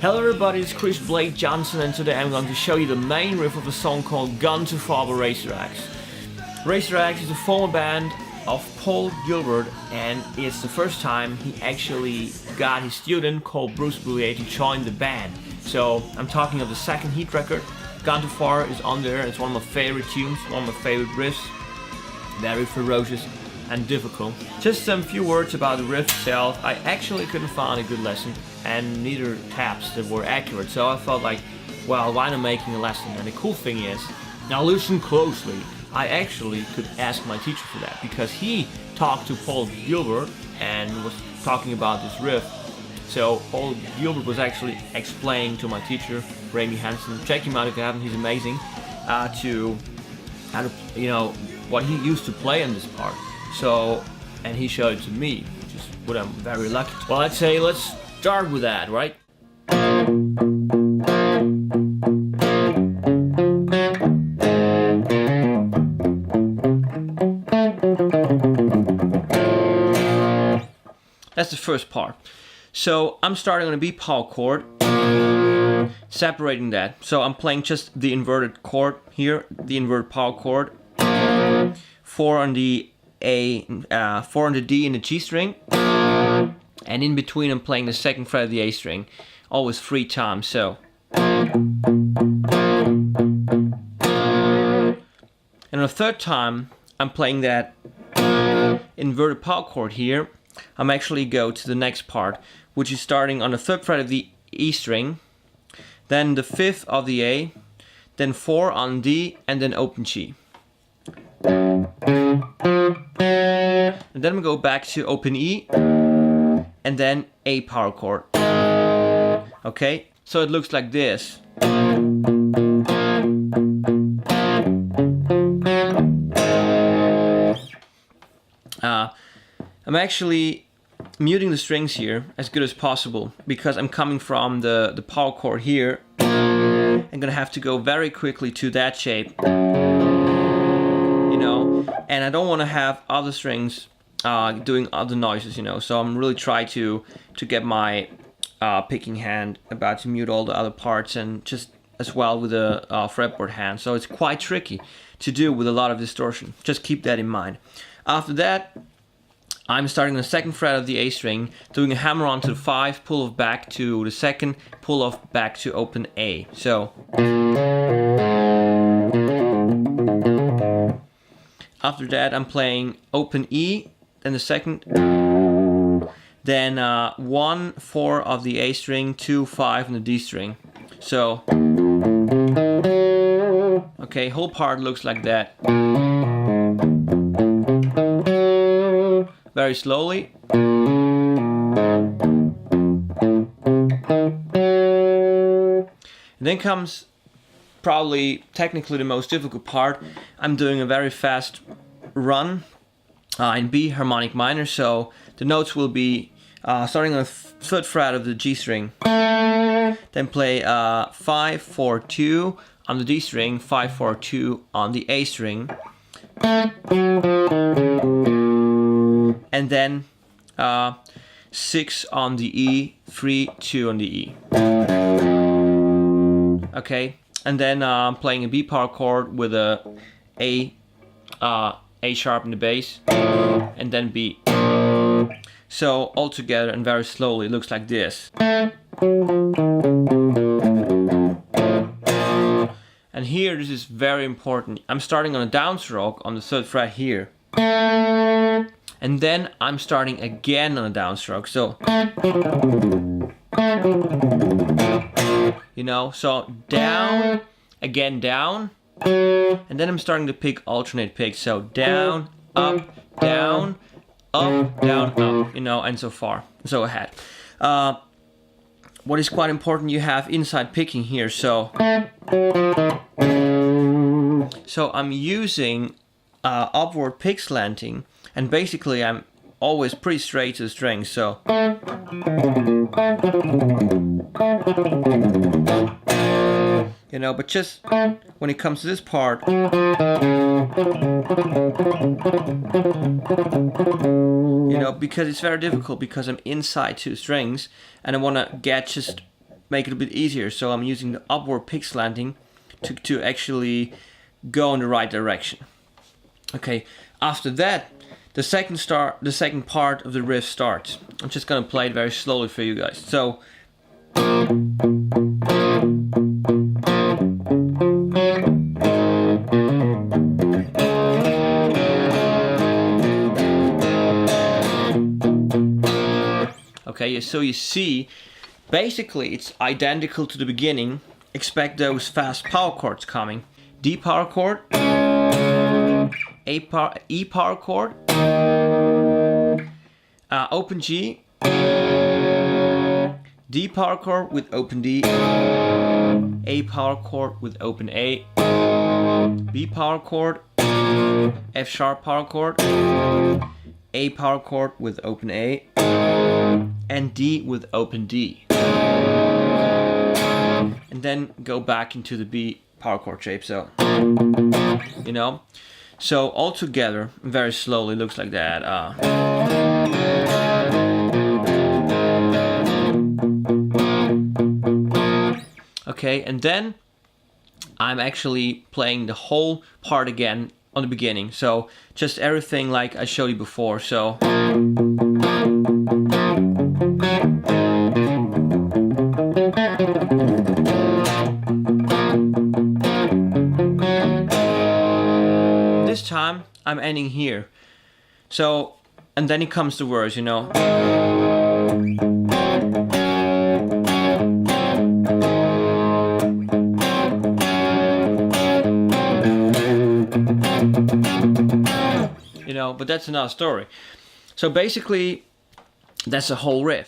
Hello everybody, it's Chris Blake Johnson, and today I'm going to show you the main riff of a song called Gone Too Far by Racer X. Racer X is a former band of Paul Gilbert, and it's the first time he actually got his student called Bruce Bouillet to join the band. So I'm talking of the second Heat record. Gone Too Far is on there. It's one of my favorite tunes, one of my favorite riffs. Very ferocious and difficult. Just some few words about the riff itself. I actually couldn't find a good lesson and neither taps that were accurate, so I felt like, well, why not making a lesson? And the cool thing is, now listen closely, I actually could ask my teacher for that, because he talked to Paul Gilbert and was talking about this riff. So Paul Gilbert was actually explaining to my teacher, Ramy Hansen, check him out if you haven't, he's amazing, to how to, you know, what he used to play on this part. So, and he showed it to me, which is what I'm very lucky. Well, I'd say let's start with that, right? That's the first part. So I'm starting on a B power chord, separating that. So I'm playing just the inverted chord here, the inverted power chord, 4 on the A, 4 on the D and the G string, and in between I'm playing the second fret of the A string, always 3 times. So, and on the third time I'm playing that inverted power chord here. I'm actually go to the next part, which is starting on the third fret of the E string, then the fifth of the A, then 4 on D, and then open G. And then we go back to open E, and then A power chord. Okay, so it looks like this. I'm actually muting the strings here as good as possible, because I'm coming from the power chord here. I'm gonna have to go very quickly to that shape, you know, and I don't want to have other strings doing other noises, you know, so I'm really trying to get my picking hand about to mute all the other parts, and just as well with the fretboard hand, so it's quite tricky to do with a lot of distortion. Just keep that in mind. After that, I'm starting on the second fret of the A string, doing a hammer on to the 5, pull off back to the second, pull off back to open A. So after that I'm playing open E, then the second, then 1, 4 of the A string, 2, 5 on the D string. So, okay, whole part looks like that. Very slowly. And then comes probably technically the most difficult part. I'm doing a very fast run in B harmonic minor, so the notes will be starting on the third fret of the G string, then play 5, 4, 2 on the D string, 5, 4, 2 on the A string, and then 6 on the E, 3, 2 on the E. Okay, and then I'm playing a B power chord with a A sharp in the bass, and then B. So all together and very slowly, it looks like this. And here, this is very important. I'm starting on a downstroke on the third fret here, and then I'm starting again on a downstroke. So, you know, so down, again down, and then I'm starting to pick alternate picks. So down, up, down, up, down, up, you know, and so far, so ahead. what is quite important, you have inside picking here. So I'm using upward pick slanting, and basically I'm always pretty straight to the string. So you know, but just when it comes to this part, you know, because it's very difficult because I'm inside two strings and I want to just make it a bit easier. So I'm using the upward pick slanting to actually go in the right direction. Okay, after that, the second part of the riff starts. I'm just gonna play it very slowly for you guys. So okay, so you see, basically it's identical to the beginning. Expect those fast power chords coming. D power chord, E power chord, open G, D power chord with open D, A power chord with open A, B power chord, F sharp power chord, A power chord with open A, and D with open D. And then go back into the B power chord shape. So, you know, so all together, very slowly, looks like that. Okay, and then I'm actually playing the whole part again on the beginning. So just everything like I showed you before. So this time I'm ending here. So, and then it comes the words, you know. You know, but that's another story. So basically, that's the whole riff.